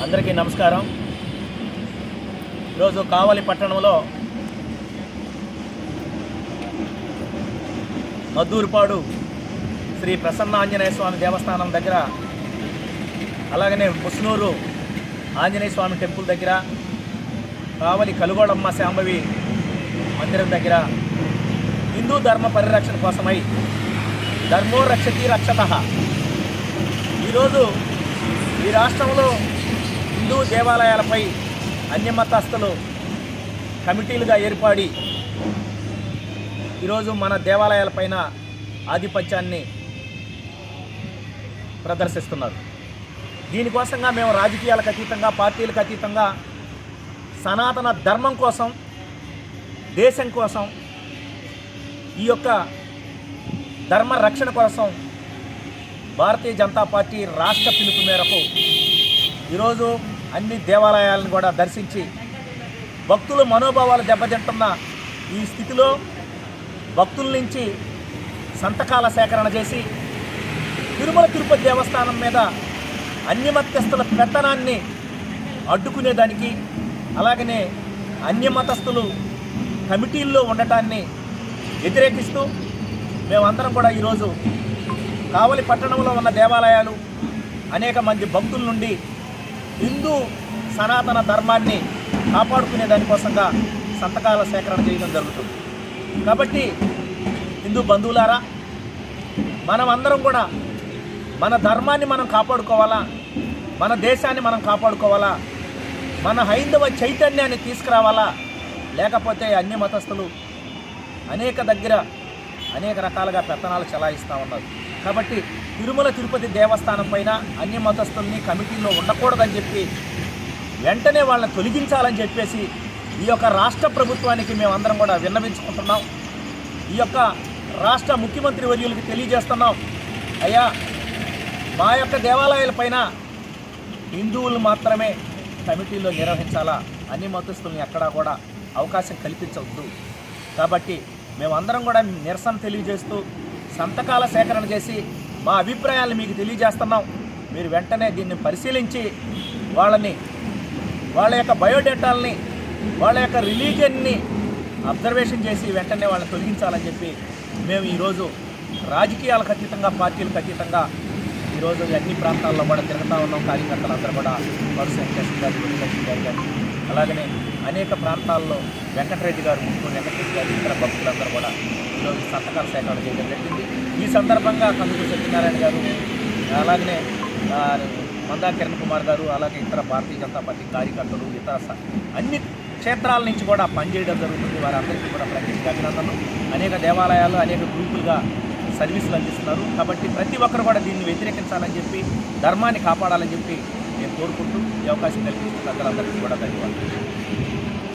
అందరికీ నమస్కారం. ఈరోజు కావలి పట్టణంలో మద్దూరుపాడు శ్రీ ప్రసన్న ఆంజనేయ స్వామి దేవస్థానం దగ్గర, అలాగనే ముస్నూరు ఆంజనేయ స్వామి టెంపుల్ దగ్గర, కావలి కలుగోడమ్మ శాంభవి మందిరం దగ్గర హిందూ ధర్మ పరిరక్షణ కోసమై ధర్మో రక్షతి రక్షతః ఈరోజు ఈ రాష్ట్రంలో హిందూ దేవాలయాలపై అన్యమతస్థులు కమిటీలుగా ఏర్పడి ఈరోజు మన దేవాలయాలపైన ఆధిపత్యాన్ని ప్రదర్శిస్తున్నారు. దీనికోసంగా మేము రాజకీయాలకు అతీతంగా, పార్టీలకు అతీతంగా సనాతన ధర్మం కోసం, దేశం కోసం, ఈ యొక్క ధర్మ రక్షణ కోసం భారతీయ జనతా పార్టీ రాష్ట్ర పిలుపు మేరకు ఈరోజు అన్ని దేవాలయాలను కూడా దర్శించి భక్తుల మనోభావాలు దెబ్బతింటున్న ఈ స్థితిలో భక్తుల నుంచి సంతకాల సేకరణ చేసి తిరుమల తిరుపతి దేవస్థానం మీద అన్యమతస్థుల పెత్తనాన్ని అడ్డుకునేదానికి, అలాగనే అన్యమతస్థులు కమిటీల్లో ఉండటాన్ని వ్యతిరేకిస్తూ మేమందరం కూడా ఈరోజు కావలి పట్టణంలో ఉన్న దేవాలయాలు, అనేక మంది భక్తుల నుండి హిందూ సనాతన ధర్మాన్ని కాపాడుకునే దానికోసంగా సంతకాల సేకరణ చేయడం జరుగుతుంది. కాబట్టి హిందూ బంధువులారా, మనమందరం కూడా మన ధర్మాన్ని మనం కాపాడుకోవాలా, మన దేశాన్ని మనం కాపాడుకోవాలా, మన హైందవ చైతన్యాన్ని తీసుకురావాలా, లేకపోతే అన్య మతస్థులు అనేక రకాలుగా పెత్తనాలు చెలాయిస్తూ ఉన్నారు. కాబట్టి తిరుమల తిరుపతి దేవస్థానం పైన అన్య మతస్థుల్ని కమిటీల్లో ఉండకూడదని చెప్పి వెంటనే వాళ్ళని తొలగించాలని చెప్పేసి ఈ యొక్క రాష్ట్ర ప్రభుత్వానికి మేమందరం కూడా విన్నవించుకుంటున్నాం. ఈ యొక్క రాష్ట్ర ముఖ్యమంత్రి వర్యులకి తెలియజేస్తున్నాం, అయ్యా, మా యొక్క దేవాలయాలపైన హిందువులు మాత్రమే కమిటీల్లో నిర్వహించాలా, అన్య మతస్థుల్ని ఎక్కడా కూడా అవకాశం కల్పించవద్దు. కాబట్టి మేమందరం కూడా నిరసన తెలియజేస్తూ సంతకాల సేకరణ చేసి మా అభిప్రాయాలను మీకు తెలియజేస్తున్నాం. మీరు వెంటనే దీన్ని పరిశీలించి వాళ్ళ యొక్క బయోడేటాలని, వాళ్ళ యొక్క రిలీజియన్ని అబ్జర్వేషన్ చేసి వెంటనే వాళ్ళని తొలగించాలని చెప్పి మేము ఈరోజు రాజకీయాలకు అతీతంగా, పార్టీలకు అతీతంగా ఈరోజు అన్ని ప్రాంతాల్లో కూడా తిరుగుతూ ఉన్నాం. కార్యకర్తలందరూ కూడా వరుస వెంకటేశ్వర గారు, వెంకటేశ్వర గారు కానీ, అలాగనే అనేక ప్రాంతాల్లో వెంకటరెడ్డి గారు, ముఖ్య వెంకటరెడ్డి గారు, ఇతర భక్తులందరూ కూడా ఈరోజు సంతకాల సేకరణ చేయడం జరిగింది. ఈ సందర్భంగా కందుకూరి సత్యనారాయణ గారు, అలాగనే మందా కిరణ్ కుమార్ గారు, అలాగే ఇతర భారతీయ జనతా పార్టీ కార్యకర్తలు, ఇతర అన్ని క్షేత్రాల నుంచి కూడా పనిచేయడం జరుగుతుంది. వారందరికీ కూడా ప్రత్యేక అభినందనలు. అనేక దేవాలయాలు, అనేక గ్రూపులుగా సర్వీసులు అందిస్తున్నారు. కాబట్టి ప్రతి ఒక్కరు కూడా దీన్ని వ్యతిరేకించాలని చెప్పి, ధర్మాన్ని కాపాడాలని చెప్పి నేను కోరుకుంటూ ఈ అవకాశం కల్పిస్తున్న అందరికీ కూడా ధన్యవాదాలు.